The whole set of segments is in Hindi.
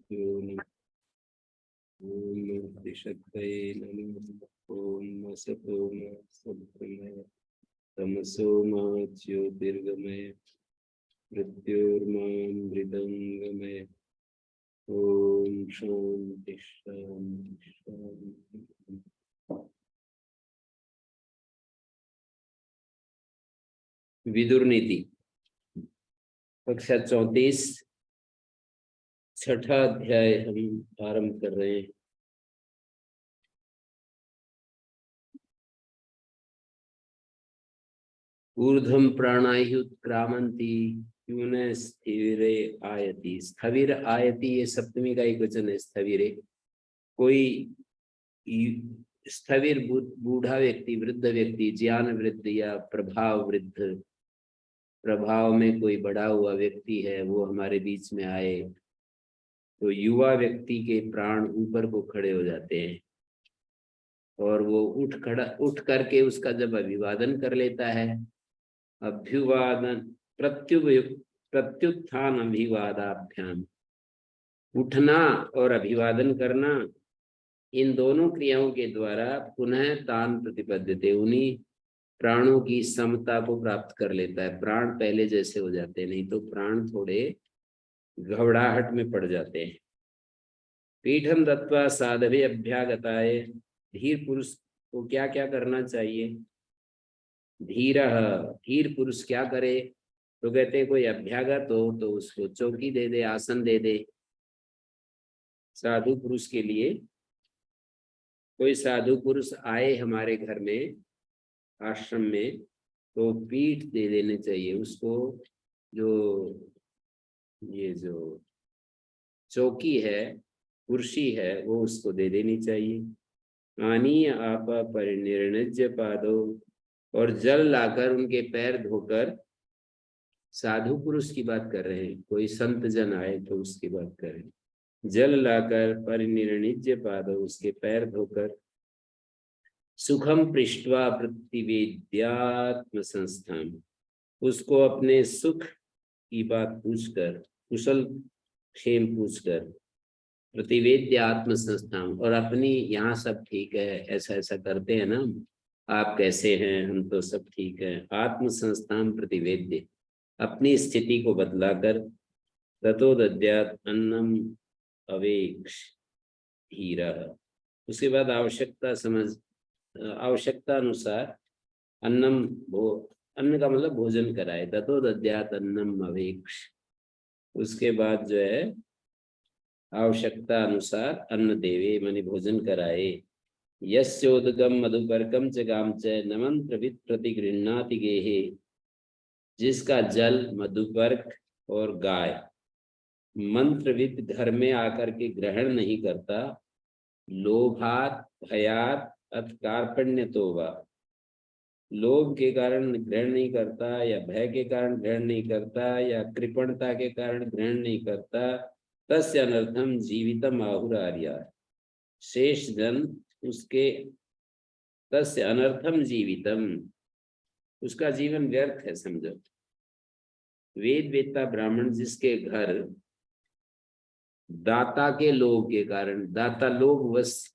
ओम त्रिशक्तये नमः। ओम असतो मा सद्गमय तमसो मा ज्योतिर्गमय मृत्योर्मामृतंगमय। ओम शांति शांति शांति। विदुर नीति कक्षा 34 छठा अध्याय हम आरंभ कर रहे हैं। ऊर्ध्वं प्राणायुत्क्रामन्ति यून स्थिविरे आयति। स्थविर आयति ये सप्तमी का एक वचन है। स्थविरे कोई स्थविर बूढ़ा व्यक्ति, वृद्ध व्यक्ति, ज्ञान वृद्ध या प्रभाव वृद्ध, प्रभाव में कोई बढ़ा हुआ व्यक्ति है, वो हमारे बीच में आए तो युवा व्यक्ति के प्राण ऊपर को खड़े हो जाते हैं और वो उठ करके उसका जब अभिवादन कर लेता है, अभ्युवादन प्रत्युत्थान अभिवादाभ्याम, उठना और अभिवादन करना, इन दोनों क्रियाओं के द्वारा पुनः तान प्रतिपद्यते, उन्हीं प्राणों की समता को प्राप्त कर लेता है। प्राण पहले जैसे हो जाते हैं, नहीं तो प्राण थोड़े घबराहट में पड़ जाते हैं। पीठम दत्वा साधवे अभ्यागताय, धीर पुरुष को क्या क्या करना चाहिए? धीर पुरुष क्या करे? तो कहते कोई अभ्यागत हो तो उसको चौकी दे दे, आसन दे दे। साधु पुरुष के लिए कोई साधु पुरुष आए हमारे घर में, आश्रम में, तो पीठ दे देने चाहिए उसको। जो चौकी है, कुर्सी है, वो उसको दे देनी चाहिए। आनी आप परिनिर्णज्य पादो, और जल लाकर उनके पैर धोकर, साधु पुरुष की बात कर रहे हैं, कोई संत जन आए तो उसकी बात कर रहे हैं। जल लाकर परिनिर्णिज्य पादो, उसके पैर धोकर, सुखम पृष्ठवा प्रतिवेद्यात्म संस्थान, उसको अपने सुख की बात पूछकर, कुशल क्षेम पूछकर, प्रतिवेद्य आत्म संस्थान, और अपनी यहाँ सब ठीक है, ऐसा ऐसा करते हैं ना, आप कैसे हैं? हम तो सब ठीक है। आत्म संस्थान प्रतिवेद्य, अपनी स्थिति को बदलाकर, ततो दद्यात् अन्नम अवेक्ष हीरा, उसके बाद आवश्यकता अनुसार अन्न का मतलब भोजन कराए। ततो दद्यात् अन्नम अवेक्ष, उसके बाद जो है आवश्यकता अनुसार अन्न देवे, माने भोजन कराए। यस्योदगम मधुपर्कम च गाम च नमंत्रवित प्रतिगृह्णाति गेहे, जिसका जल मधुपर्क और गाय मंत्रविद घर में आकर के ग्रहण नहीं करता, लोभात भयात अथ कार्पण्यतोवा, लोभ के कारण ग्रहण नहीं करता, या भय के कारण ग्रहण नहीं करता, या कृपणता के कारण ग्रहण नहीं करता, तस्य अनर्थम जीवितम आहुरार्या, शेष जन उसके, तस्य अनर्थम जीवितम, उसका जीवन व्यर्थ है, समझो। वेद वेत्ता ब्राह्मण जिसके घर दाता के लोभ के कारण, दाता लोभ बस,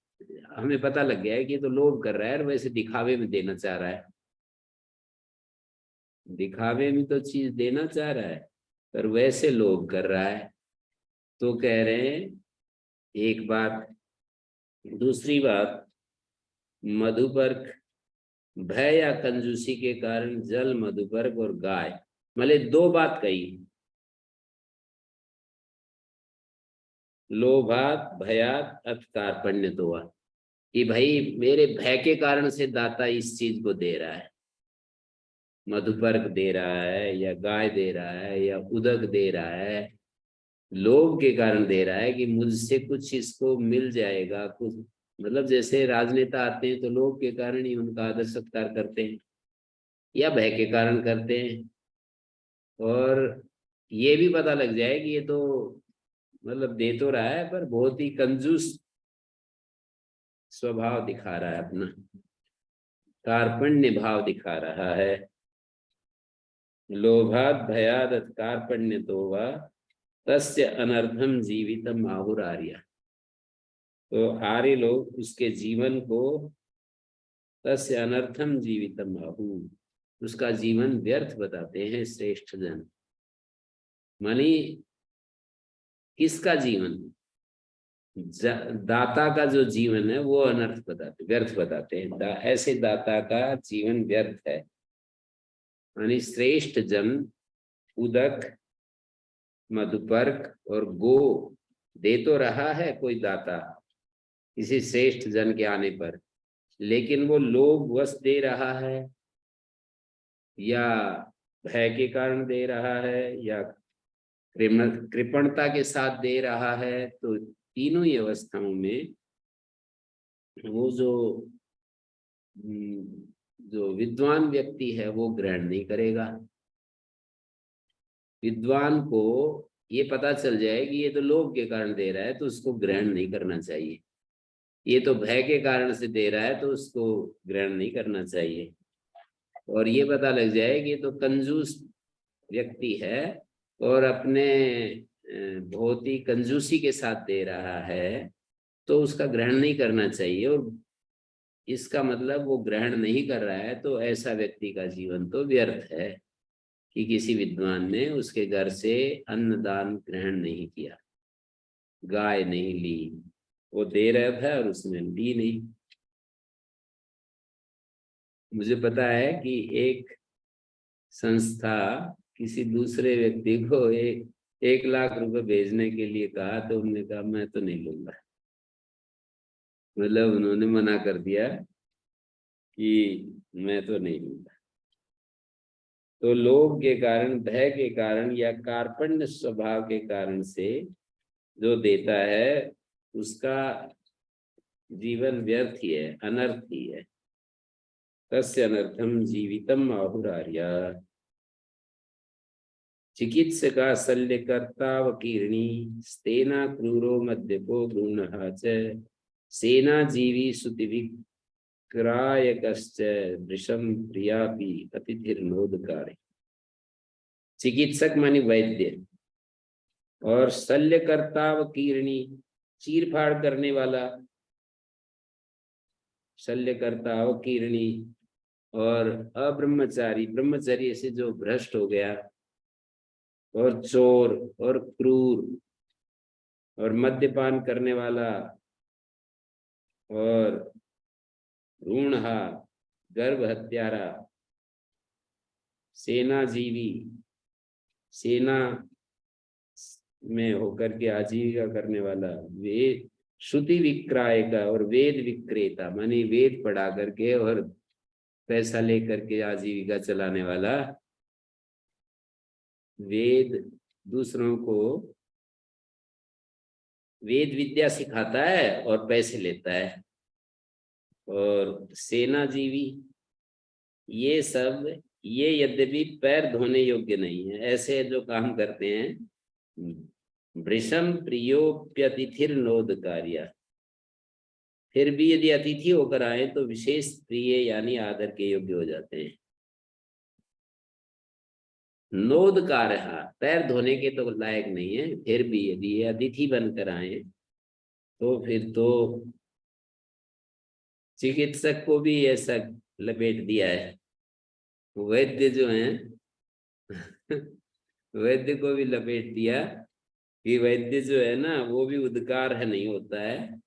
हमें पता लग गया है कि तो लोभ कर रहा है और वैसे दिखावे में देना चाह रहा है, दिखावे में तो चीज देना चाह रहा है पर वैसे लोभ कर रहा है, तो कह रहे हैं एक बात। दूसरी बात, मधुपर्क, भय या कंजूसी के कारण जल, मधुपर्क और गाय, मतलब दो बात कही, लोभात भयात अथ कार्पण्यतोवा, कि भाई मेरे भय के कारण से दाता इस चीज को दे रहा है, मधुपर्क दे रहा है या गाय दे रहा है या उदक दे रहा है, लोभ के कारण दे रहा है कि मुझसे कुछ इसको मिल जाएगा कुछ, मतलब जैसे राजनेता आते हैं तो लोभ के कारण ही उनका आदर सत्कार करते हैं या भय के कारण करते हैं, और ये भी पता लग जाए कि ये तो मतलब दे तो रहा है पर बहुत ही कंजूस स्वभाव दिखा रहा है, अपना कार्पण्य भाव दिखा रहा है। लोभात भयाद कार्पण्य तो वा तस्य अनर्थम जीवितम आहुरार्य। तो आर्य लोग उसके जीवन को तस्य अनर्थम जीवितम आहु, उसका जीवन व्यर्थ बताते हैं श्रेष्ठ जन। मानी किसका जीवन? दाता का जो जीवन है वो अनर्थ बताते, व्यर्थ बताते हैं। ऐसे दाता का जीवन व्यर्थ है। यानी श्रेष्ठ जन उदक, मधुपर्क और गो दे तो रहा है कोई दाता किसी श्रेष्ठ जन के आने पर, लेकिन वो लोभ वश दे रहा है या भय के कारण दे रहा है या कृपणता के साथ दे रहा है, तो तीनों ही अवस्थाओं में वो जो विद्वान व्यक्ति है वो ग्रहण नहीं करेगा। विद्वान को ये पता चल जाए कि ये तो लोभ के कारण दे रहा है, तो उसको ग्रहण नहीं करना चाहिए। ये तो भय के कारण से दे रहा है, तो उसको ग्रहण नहीं करना चाहिए। और ये पता लग जाए कि ये तो कंजूस व्यक्ति है और अपने बहुत ही कंजूसी के साथ दे रहा है, तो उसका ग्रहण नहीं करना चाहिए। और इसका मतलब वो ग्रहण नहीं कर रहा है, तो ऐसा व्यक्ति का जीवन तो व्यर्थ है कि किसी विद्वान ने उसके घर से अन्नदान ग्रहण नहीं किया, गाय नहीं ली, वो दे रहा था और उसने ली नहीं। मुझे पता है कि एक संस्था किसी दूसरे व्यक्ति को 1 लाख रुपए भेजने के लिए कहा, तो उन्होंने कहा मैं तो नहीं लूंगा। मतलब उन्होंने मना कर दिया कि मैं तो नहीं लूंगा। तो लोभ के कारण, भय के कारण या कार्पण्य स्वभाव के कारण से जो देता है उसका जीवन व्यर्थ ही है, अनर्थ ही है। तस्य अनर्थम जीवितम आहुरार्य। चिकित्सका शल्यकर्तावकीर्णी स्तेना क्रूरो मद्यपो भ्रूणः च सेना जीवी सुतिविक्रायकश्च वृषम प्रियापि अतिथिर्नोदकारि। चिकित्सक मानी वैद्य, और शल्यकर्तावकीर्णी चीर फाड़ करने वाला, शल्यकर्तावकीर्णी और अब्रह्मचारी, ब्रह्मचर्य से जो भ्रष्ट हो गया, और चोर और क्रूर और मद्यपान करने वाला और भ्रूणहा गर्भ हत्यारा, सेना जीवी, सेना में होकर के आजीविका करने वाला, वेद श्रुति विक्राय का और वेद विक्रेता मानी वेद पढ़ा करके और पैसा लेकर के आजीविका चलाने वाला, वेद दूसरों को वेद विद्या सिखाता है और पैसे लेता है, और सेना जीवी, ये सब ये यद्यपि पैर धोने योग्य नहीं है, ऐसे जो काम करते हैं। वृषम प्रियोप्यतिथिर नोद कार्य, फिर भी यदि अतिथि होकर आए तो विशेष प्रिय यानी आदर के योग्य हो जाते हैं। नोद कार्य, पैर धोने के तो लायक नहीं है, फिर भी यदि ये अतिथि बनकर आए तो फिर तो चिकित्सक को भी ऐसा लपेट दिया है। वैद्य जो है वैद्य को भी लपेट दिया कि वैद्य जो है ना वो भी उद्कार है नहीं होता है,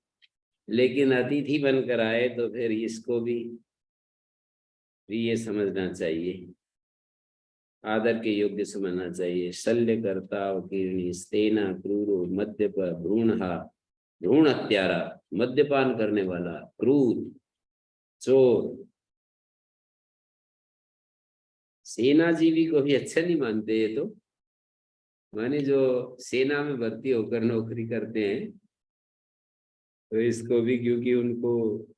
लेकिन अतिथि बनकर आए तो फिर इसको भी ये समझना चाहिए, आदर के योग्य समझना चाहिए। शल्यकर्ता वकीर्णी स्तेना क्रूरो मद्यप भ्रूणहा, भ्रूण हत्यारा, मद्यपान करने वाला, क्रूर, चोर, सेना जीवी को भी अच्छा नहीं मानते ये तो। माने जो सेना में भर्ती होकर नौकरी करते हैं, तो इसको भी क्योंकि उनको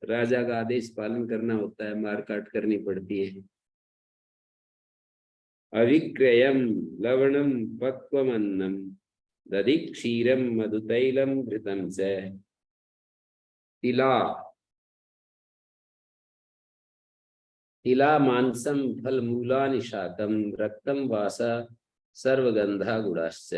राजा का आदेश पालन करना होता है, मार काट करनी पड़ती है। अविक्रयम लवणम पक्वमन्नम दधि क्षीरम मधुतैलम घृतम च तिला, तिला मांसम फल मूलानि शाकम रक्तम वासा सर्वगंधा गुणाश्च।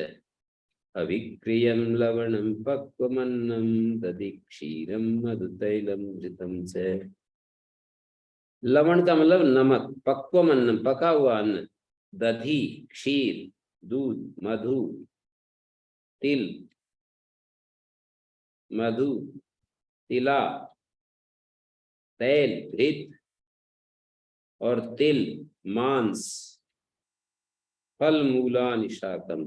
अविक्रियं लवणं पक्वमन्नं दधि क्षीरं मधुतैलं घृतं च। लवण का मतलब नमक, पक्वम अन्न पका हुआ अन्न, दधी क्षीर दूध, मधु तिल मधु तिला तैल घृत और तिल मांस, फल मूलानि शाकम,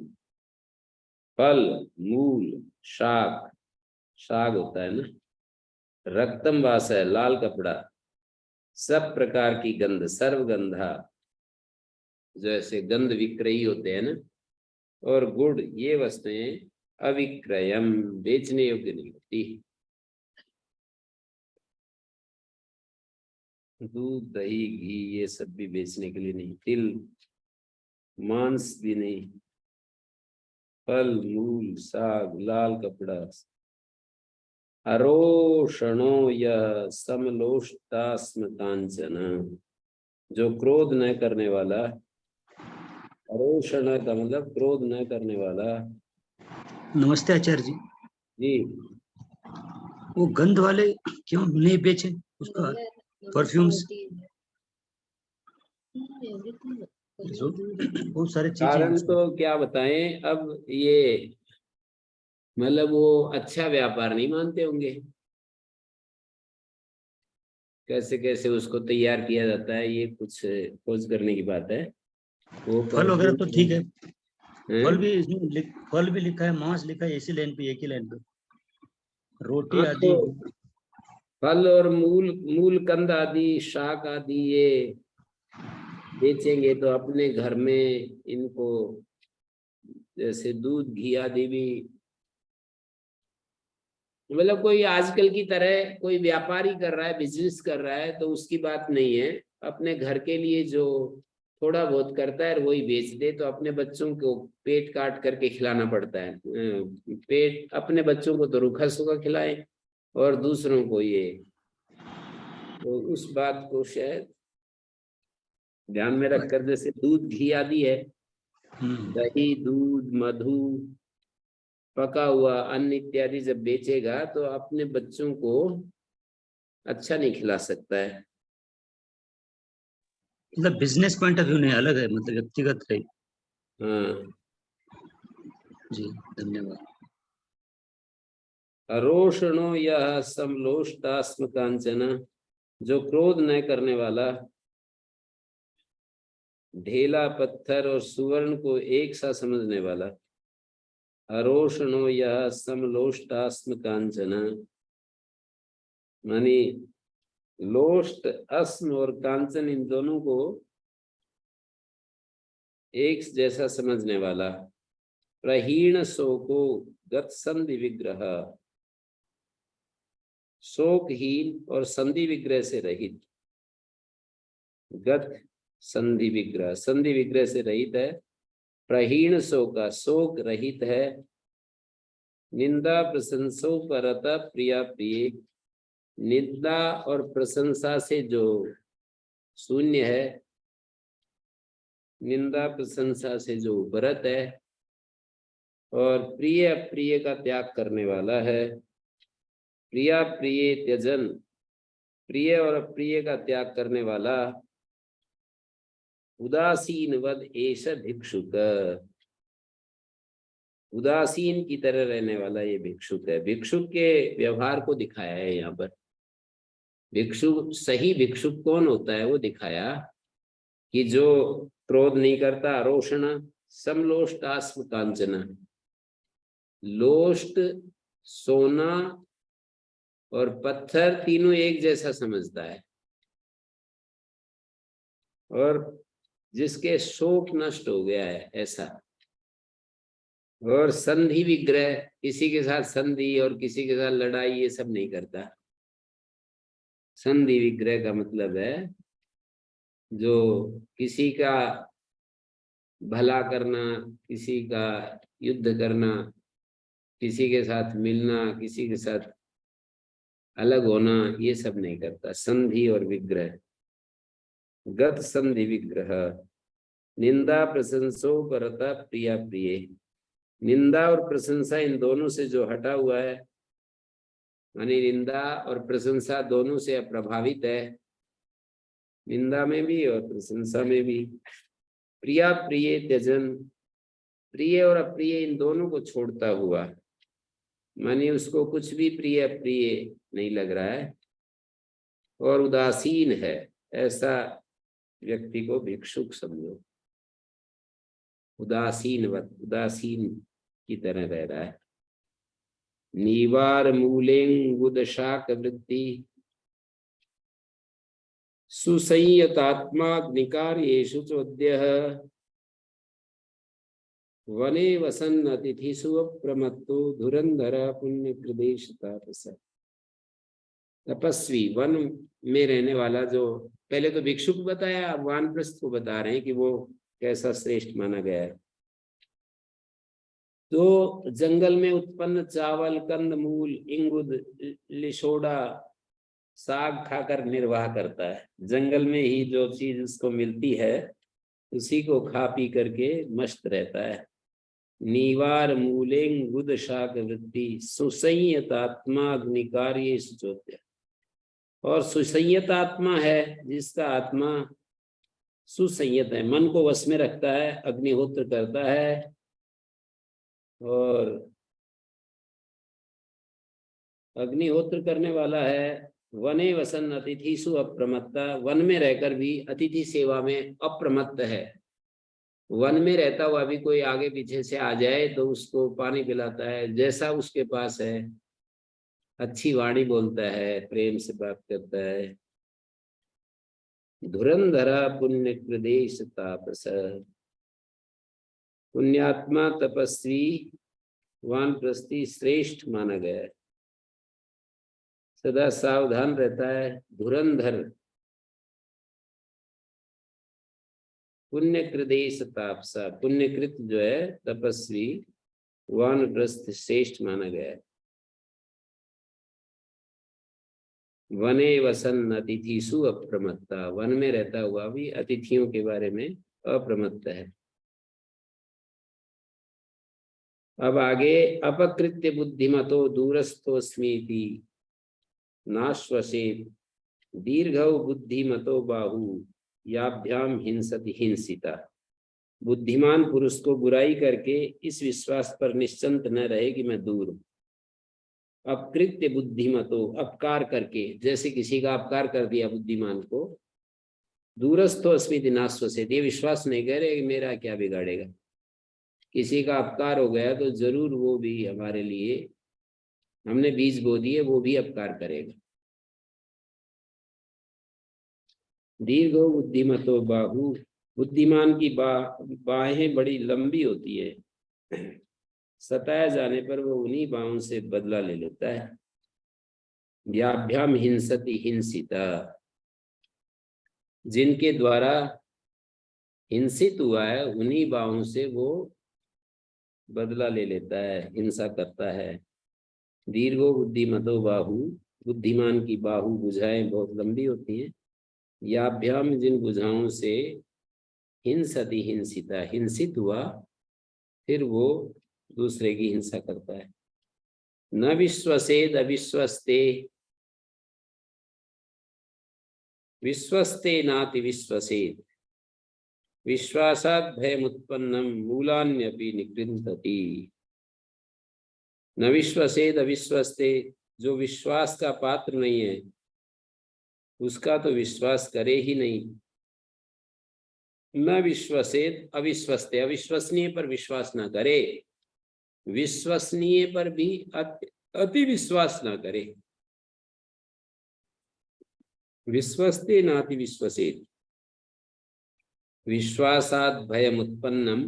फल मूल शाक, शाक होता है ना, रक्तम वास है लाल कपड़ा, सब प्रकार की गंध, सर्वगंधा जैसे गंध विक्रयी होते हैं ना, और गुड़, ये वस्तुएं अविक्रयम बेचने योग्य नहीं होती। दूध दही घी ये सब भी बेचने के लिए नहीं, तिल मांस भी नहीं, फल मूल साग लाल कपड़ा। अरोषणो यह समलोष्टास्म कांचन, जो क्रोध न करने वाला, अरोषण का मतलब क्रोध न करने वाला। नमस्ते आचार्य जी। जी, वो गंध वाले क्यों नहीं बेचे उसका परफ्यूम्स? बहुत सारे कारण चीजें। तो क्या बताएं अब, ये मतलब वो अच्छा व्यापार नहीं मानते होंगे, कैसे कैसे उसको तैयार किया जाता है, ये कुछ खोज करने की बात है। वो फल वगैरह तो ठीक है, फल भी हैं? इसमें फल भी लिखा है, मांस लिखा है, इसी लाइन पे, एक ही लाइन पे, रोटी हाँ आदि। तो फल और मूल कंद आदि शाक आदि ये बेचेंगे तो अपने घर में इनको, जैसे दूध घी आदि भी, मतलब कोई आजकल की तरह कोई व्यापारी कर रहा है, बिजनेस कर रहा है तो उसकी बात नहीं है। अपने घर के लिए जो थोड़ा बहुत करता है वही बेच दे, तो अपने बच्चों को पेट काट करके खिलाना पड़ता है। पेट अपने बच्चों को तो रूखा सूखा खिलाए और दूसरों को ये, तो उस बात को शायद ध्यान में रखकर, जैसे दूध घी आदि है, दही दूध मधु पका हुआ अन्न इत्यादि जब बेचेगा तो अपने बच्चों को अच्छा नहीं खिला सकता है। मतलब बिजनेस पॉइंट ऑफ व्यू नहीं, अलग है, मतलब व्यक्तिगत है। हाँ, जी धन्यवाद। अरोषणो यह समलोष्टास्म कांचन, जो क्रोध न करने वाला, ढेला पत्थर और सुवर्ण को एक सा समझने वाला। अरोषणो यह समलोष्टास्म कांचन, मानी लोष्ट अस्म और कांचन इन दोनों को एक जैसा समझने वाला। प्रहीण शोको गत संधि विग्रह, शोकहीन और संधि विग्रह से रहित। गत संधि विग्रह, संधि विग्रह से रहित है। प्रहीण शोका, शोक रहित है। निंदा प्रशंसो परता प्रिया प्रिय, निंदा और प्रशंसा से जो शून्य है, निंदा प्रशंसा से जो उपरत है, और प्रिय अप्रिय का त्याग करने वाला है। प्रिया प्रिय त्यजन, प्रिय और अप्रिय का त्याग करने वाला। उदासीन वद एष भिक्षुक, उदासीन की तरह रहने वाला ये भिक्षुक है। भिक्षुक के व्यवहार को दिखाया है यहाँ पर। भिक्षुक, सही भिक्षुक कौन होता है वो दिखाया, कि जो क्रोध नहीं करता, रोषण समलोष्टास्म कांचन, लोष्ट सोना और पत्थर तीनों एक जैसा समझता है, और जिसके शोक नष्ट हो गया है ऐसा। और संधि विग्रह, किसी के साथ संधि और किसी के साथ लड़ाई ये सब नहीं करता। संधि विग्रह का मतलब है जो किसी का भला करना, किसी का युद्ध करना, किसी के साथ मिलना, किसी के साथ अलग होना, ये सब नहीं करता। संधि और विग्रह, गत संधि विग्रह। निंदा प्रशंसो परता प्रिया प्रिय, निंदा और प्रशंसा इन दोनों से जो हटा हुआ है, यानी निंदा और प्रशंसा दोनों से अप्रभावित है, निंदा में भी और प्रशंसा में भी। प्रिया प्रिय त्यजन, प्रिय और अप्रिय इन दोनों को छोड़ता हुआ, माने उसको कुछ भी प्रिय अप्रिय नहीं लग रहा है और उदासीन है, ऐसा व्यक्ति को भिक्षुक समझो। उदासीन की तरह रह रहा है। नीवार मूलेंगुद शाक वृत्ति सुसंयतात्माग्निकार्येषु चोद्यः वने वसन् अतिथिषु अप्रमत्तो धुरंधर पुण्य प्रदेश तापस। तपस्वी, वन में रहने वाला, जो पहले तो भिक्षुक बताया, अब वानप्रस्थ को बता रहे हैं कि वो कैसा श्रेष्ठ माना गया है। तो जंगल में उत्पन्न चावल, कंदमूल, इंगुद, लिशोड़ा, साग खाकर निर्वाह करता है। जंगल में ही जो चीज उसको मिलती है उसी को खा पी करके मस्त रहता है। नीवार मूलें गुद शाक वृत्ति सुसंयतात्मा अग्निकार्य सुचोत्य। और सुसंयत आत्मा है जिसका आत्मा सुसंयत है, मन को वश में रखता है, अग्निहोत्र करता है और अग्निहोत्र करने वाला है। वने वसन अतिथिसु अप्रमत्ता, वन में रहकर भी अतिथि सेवा में अप्रमत्त है। वन में रहता हुआ भी कोई आगे पीछे से आ जाए तो उसको पानी पिलाता है, जैसा उसके पास है, अच्छी वाणी बोलता है, प्रेम से बात करता है। धुरंधरा पुण्य प्रदेश तापस, पुण्यात्मा तपस्वी वानप्रस्थी श्रेष्ठ माना गया है, सदा सावधान रहता है। धुरंधर, पुण्यकृदेश तापसा, पुण्यकृत जो है तपस्वी वानप्रस्थ श्रेष्ठ माना गया है। वने वसन अतिथिसु अप्रमत्ता, वन में रहता हुआ भी अतिथियों के बारे में अप्रमत्त है। अब आगे, अपकृत्य बुद्धिमतो दूरस्थोस्मीति नाश्वसेत दीर्घौ बुद्धिमतो बाहु याभ्याम हिंसति हिंसिता। बुद्धिमान पुरुष को बुराई करके इस विश्वास पर निश्चिंत न रहे कि मैं दूर हूं। अपकृत्य बुद्धिमतो, अपकार करके, जैसे किसी का अपकार कर दिया बुद्धिमान को, दूरस्थो अस्मिति नाश्वसेत, ये विश्वास नहीं कर रहे कि मेरा क्या बिगाड़ेगा। किसी का अपकार हो गया तो जरूर वो भी हमारे लिए, हमने बीज बो दिए, वो भी अपकार करेगा। दीर्घ बुद्धिमतो बाहु, बुद्धिमान की बाहें बड़ी लंबी होती है, सताया जाने पर वो उन्हीं बाहों से बदला ले लेता है। व्याभ्याम हिंसति हिंसिता, जिनके द्वारा हिंसित हुआ है उन्हीं बाहों से वो बदला ले लेता है, हिंसा करता है। दीर्घो बुद्धिमतो बाहु, बुद्धिमान की बाहु, भुजाएं बहुत लंबी होती हैं। याभ्याम, जिन भुजाओं से हिंसति हिंसिता, हिंसित हुआ फिर वो दूसरे की हिंसा करता है। न विश्वसेद अविश्वस्ते, विश्वस्ते नाति विश्वसेद विश्वासात् भयमुत्पन्नम मूलान्यपि निकृन्तति। न विश्वसेद अविश्वस्ते, जो विश्वास का पात्र नहीं है उसका तो विश्वास करे ही नहीं। न विश्वसेद अविश्वस्ते, अविश्वसनीय पर विश्वास ना करे, विश्वसनीय पर भी अति विश्वास ना करे। विश्वस्ते नाति विश्वसेद विश्वासात् भयम उत्पन्नम,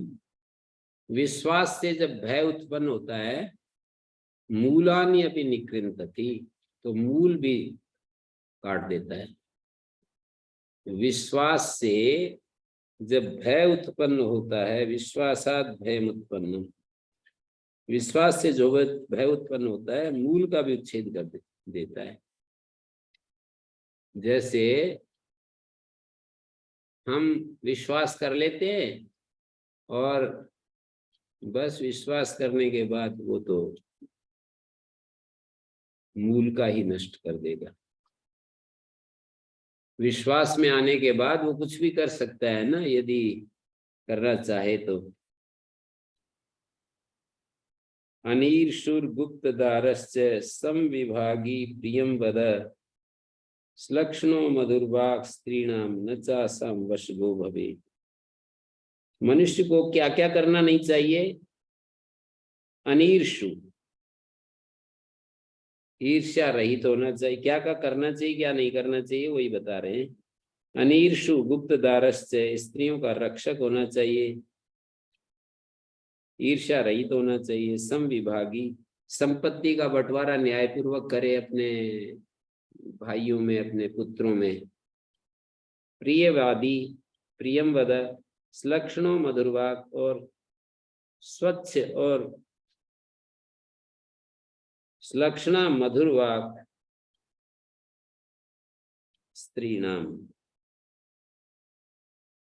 विश्वास से जब भय उत्पन्न होता है, मूलानि अपि निकृन्तति, तो मूल भी काट देता है। विश्वास से जब भय उत्पन्न होता है, विश्वासात् भयम उत्पन्नम, विश्वास से जो भय उत्पन्न होता है मूल का भी उच्छेद कर देता है। जैसे हम विश्वास कर लेते हैं और बस विश्वास करने के बाद वो तो मूल का ही नष्ट कर देगा। विश्वास में आने के बाद वो कुछ भी कर सकता है ना, यदि करना चाहे तो। अनीर्षुर गुप्त दारश्च संविभागी प्रियम वद श्लक्ष्णो मधुर्वाक् स्त्रीणाम न चासां वशगो भवेत्। मनुष्य को क्या क्या करना नहीं चाहिए? अनीर्षु, ईर्ष्या रहित होना चाहिए। क्या क्या करना चाहिए, क्या नहीं करना चाहिए, वही बता रहे हैं। अनीर्षु गुप्त दारश्च, स्त्रियों का रक्षक होना चाहिए, ईर्ष्या रहित होना चाहिए। समविभागी, संपत्ति का बंटवारा न्यायपूर्वक करे अपने भाइयों में, अपने पुत्रों में। प्रियवादी, प्रियम वद, श्लक्ष्णो मधुर्वाक्, और स्वच्छ और श्लक्ष्णा मधुर्वाक् स्त्रीणाम,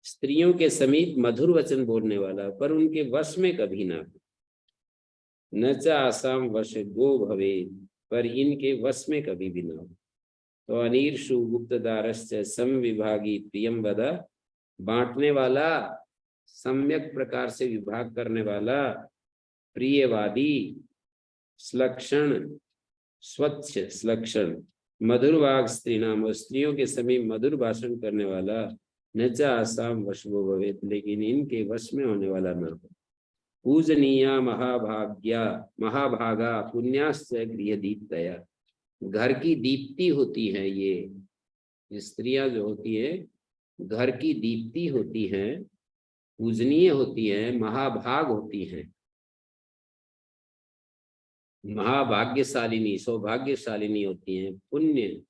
स्त्रियों के समीप मधुर वचन बोलने वाला, पर उनके वश में कभी ना हो। न च आसाम वश गो भवे, पर इनके वश में कभी भी ना हो। तो अनीर्षु गुप्त दारश्च समविभागी प्रियम वद, बांटने वाला, सम्यक प्रकार से विभाग करने वाला, प्रियवादी, श्लक्षण, स्वच्छ श्लक्षण, मधुरवाग स्त्रीणाम, और स्त्रियों के समीप मधुर भाषण करने वाला। न च आसाम वशो भवेत्, लेकिन इनके वश में होने वाला न हो। पूजनीया महाभाग्या, महाभागा पुण्याश्च गृह दीप्तया, घर की दीप्ति होती है ये स्त्रियां जो होती है, घर की दीप्ति होती हैं, पूजनीय होती हैं, महाभाग होती हैं, महाभाग्यशालिनी, सौभाग्यशालिनी होती हैं, पुण्य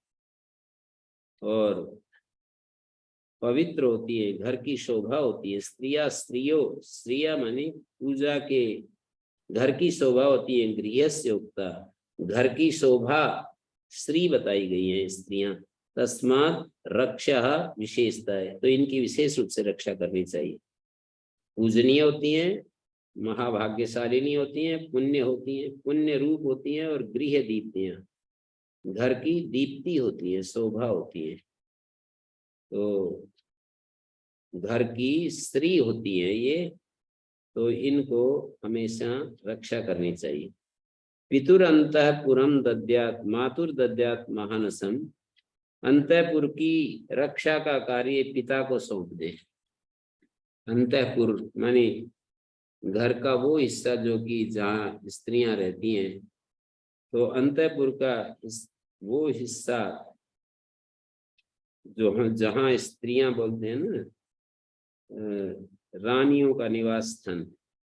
और पवित्र होती है, घर की शोभा होती है। स्त्रिया माने पूजा के, घर की शोभा होती है। गृहस्य उक्ता, घर की शोभा स्त्री बताई गई है, स्त्रियां। तस्मात् रक्षा विशेषता है, तो इनकी विशेष रूप से रक्षा करनी चाहिए। पूजनीय होती हैं, महाभाग्यशालिनी होती हैं, पुण्य होती हैं, पुण्य रूप होती हैं, और गृह दीप्तियां, घर की दीप्ति होती है, शोभा होती है। तो घर की स्त्री होती है ये, तो इनको हमेशा रक्षा करनी चाहिए। पितुर अंतःपुरम दद्यात् मातुर दद्यात् महानसम, अंतःपुर की रक्षा का कार्य पिता को सौंप दे। अंतःपुर माने घर का वो हिस्सा जो कि जहाँ स्त्रियां रहती हैं, तो अंतःपुर का वो हिस्सा जो जहाँ स्त्रियां बोलते हैं ना, रानियों का निवास स्थान।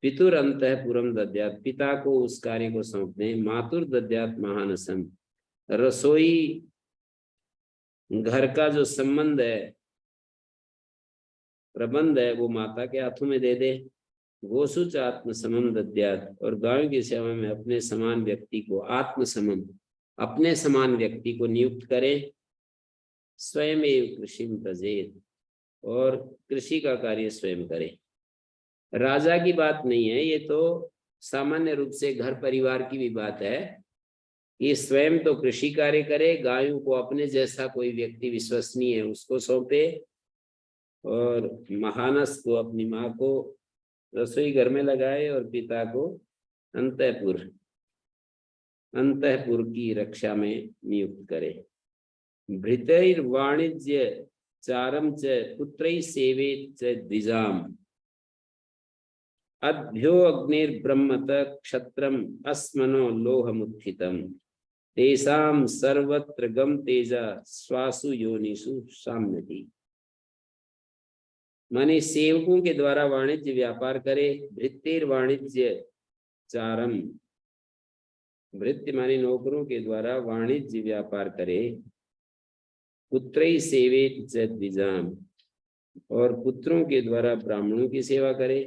पितुर अंतःपुरम दद्यात्, पिता को उस कार्य को सौंप दें। मातुर दद्यात् महानसम, रसोई घर का जो संबंध है, प्रबंध है, वो माता के हाथों में दे दे। गोसुच आत्म समम दद्यात्, और गायों की सेवा में अपने समान व्यक्ति को, आत्म समम, अपने समान व्यक्ति को नियुक्त करे। स्वयं एव कृषि तजेत, और कृषि का कार्य स्वयं करे। राजा की बात नहीं है ये, तो सामान्य रूप से घर परिवार की भी बात है। ये स्वयं तो कृषि कार्य करे, गायों को अपने जैसा कोई व्यक्ति विश्वसनीय है उसको सौंपे, और महानस को, अपनी माँ को रसोई घर में लगाए, और पिता को अंतःपुर की रक्षा में नियुक्त करे। भृतैर्वाणिज्य चारम च पुत्रैः सेवेत् च द्विजाम्, अभ्यो अग्निर्ब्रह्मत क्षत्रम अस्मनो लोहमुत्थितम्, तेषां सर्वत्र गम तेजा स्वासु योनिषु साम्यति। माने सेवकों के द्वारा वाणिज्य व्यापार करे। भृत्तिर वाणिज्य चारम, भृत्य माने नौकरों के द्वारा वाणिज्य व्यापार करे। पुत्रैः सेवेत् च द्विजाम्, और पुत्रों के द्वारा ब्राह्मणों की सेवा करे।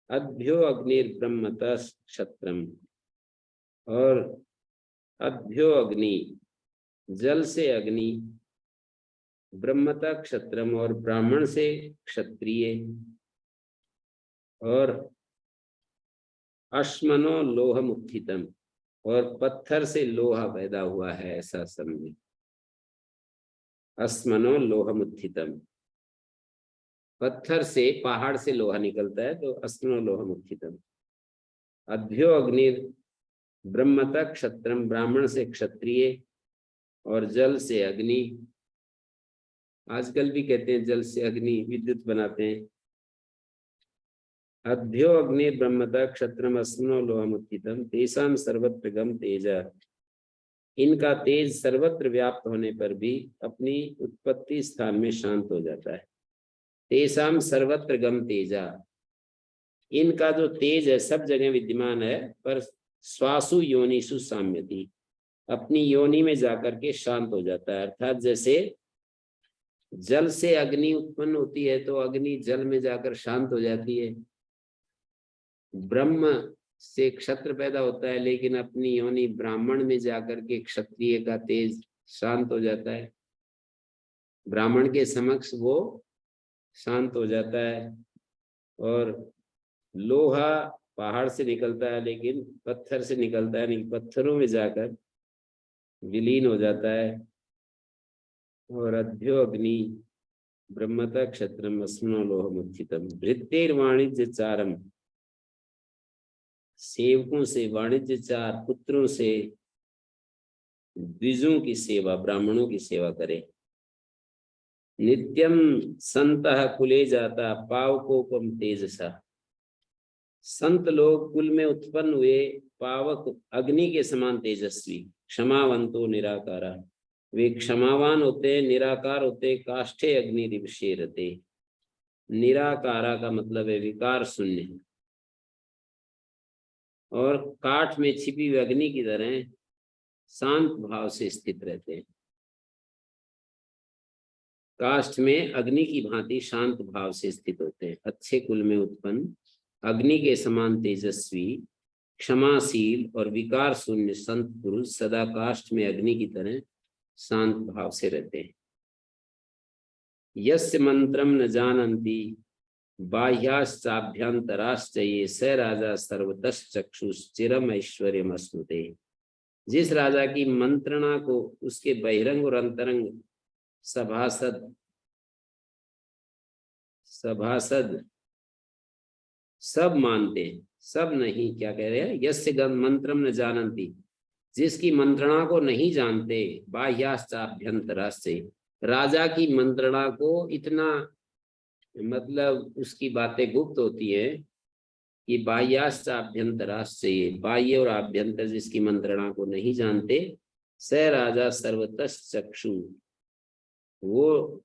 अभ्यो अग्निर्ब्रह्मतः क्षत्रम, और अभ्यो अग्नि जल से अग्नि, ब्रह्मता क्षत्रम और ब्राह्मण से क्षत्रिय, और अश्मनो लोहम उत्थितम, और पत्थर से लोहा पैदा हुआ है ऐसा समझे। अश्मनो लोहम उत्थितम, पत्थर से पहाड़ से लोहा निकलता है तो अश्मनो लोहम उत्थितम। अध्यो अग्नि ब्रह्मता क्षत्रम, ब्राह्मण से क्षत्रिय, और जल से अग्नि। आजकल भी कहते हैं जल से अग्नि, विद्युत बनाते हैं। अध्यो अग्नि ब्रह्मता क्षत्रम अश्मनो लोहम उत्थितम तेषाम सर्वत्र गम तेजा, इनका तेज सर्वत्र व्याप्त होने पर भी अपनी उत्पत्ति स्थान में शांत हो जाता है। तेषाम सर्वत्र गम तेजा, इनका जो तेज है सब जगह विद्यमान है, पर स्वासु योनिषु साम्यति, अपनी योनि में जाकर के शांत हो जाता है। अर्थात जैसे जल से अग्नि उत्पन्न होती है तो अग्नि जल में जाकर शांत हो जाती है, ब्रह्म से क्षत्र पैदा होता है लेकिन अपनी योनि ब्राह्मण में जाकर के क्षत्रिय का तेज शांत हो जाता है, ब्राह्मण के समक्ष वो शांत हो जाता है। और लोहा पहाड़ से निकलता है लेकिन पत्थर से निकलता है नहीं, पत्थरों में जाकर विलीन हो जाता है। और अध्यो अग्नि ब्रह्मता क्षत्रम अश्मनो लोहम उत्थितम भृत्तेर वाणिज्य चारम, सेवकों से वाणिज्य चार, पुत्रों से द्विजों की सेवा, ब्राह्मणों की सेवा करे। नित्यम संतः कुले जाता पावकोपम तेजसा, संत लोग कुल में उत्पन्न हुए पावक अग्नि के समान तेजस्वी, क्षमावंतो निराकारा, वे क्षमावान होते, निराकार होते, काष्ठे अग्नि रिवशेरते। निराकारा का मतलब है विकार शून्य, और काठ में छिपी हुई अग्नि की तरह शांत भाव से स्थित रहते हैं। काष्ठ में अग्नि की भांति शांत भाव से स्थित होते हैं। अच्छे कुल में उत्पन्न अग्नि के समान तेजस्वी, क्षमाशील और विकार शून्य संत पुरुष सदा काष्ठ में अग्नि की तरह शांत भाव से रहते हैं। यस्य मंत्रम न जानन्ति बाह्याश्चाभ्यंतराश्च ये स राजा सर्वतश्चक्षुश्चिरम ऐश्वर्यम अश्नुते, जिस राजा की मंत्रणा को उसके बहिरंग और अंतरंग सभासद सब मानते हैं, सब नहीं, क्या कह रहे हैं, यस्य मंत्रम न जानन्ति, जिसकी मंत्रणा को नहीं जानते, बाह्याश्चाभ्यंतराश्च, राजा की मंत्रणा को इतना, मतलब उसकी बातें गुप्त होती है कि बाह्याश्चाभ्यंतराश्च, बाह्य और आभ्यंतर जिसकी मंत्रणा को नहीं जानते, स राजा सर्वतश्चक्षु, वो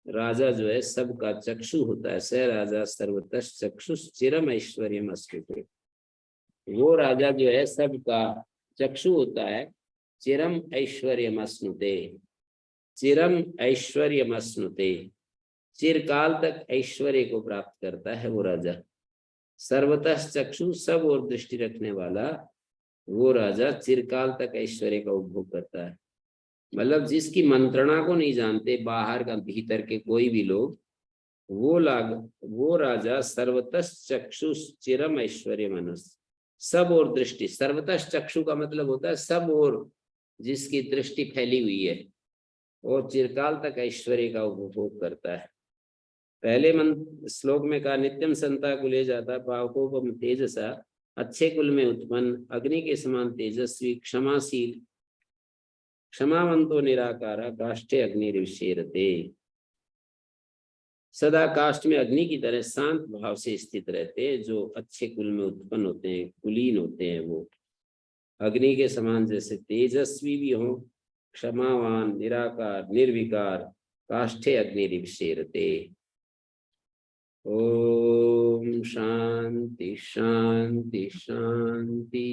राजा जो है सबका चक्षु होता है। स राजा सर्वतश्चक्षु चिरम ऐश्वर्यम अश्नुते, वो राजा जो है सबका चक्षु होता है। चिरम ऐश्वर्यम अश्नुते, चिरम ऐश्वर्यम अश्नुते, चिरकाल तक ऐश्वर्य को प्राप्त करता है वो राजा। सर्वतः चक्षु, सब और दृष्टि रखने वाला वो राजा चिरकाल तक ऐश्वर्य का उपभोग करता है। मतलब जिसकी मंत्रणा को नहीं जानते बाहर का भीतर के कोई भी लोग, वो राजा सर्वतः चक्षु चिरम ऐश्वर्य मनस, सब और दृष्टि, सर्वतः चक्षु का मतलब होता है सब और जिसकी दृष्टि फैली हुई है, और चिरकाल तक ऐश्वर्य का उपभोग करता है। पहले श्लोक में कहा नित्यम संता कुले जाता पावकोपम तेजसा, अच्छे कुल में उत्पन्न अग्नि के समान तेजस्वी, क्षमाशील, क्षमावंतो निराकारा, काष्ठे अग्नि रिवशेरते, सदा काष्ठ में अग्नि की तरह शांत भाव से स्थित रहते हैं। जो अच्छे कुल में उत्पन्न होते हैं, कुलीन होते हैं, वो अग्नि के समान जैसे तेजस्वी भी हो, क्षमावान, निराकार, निर्विकार, काष्ठे अग्नि रिवशेरते। ओम शांति शांति शांति।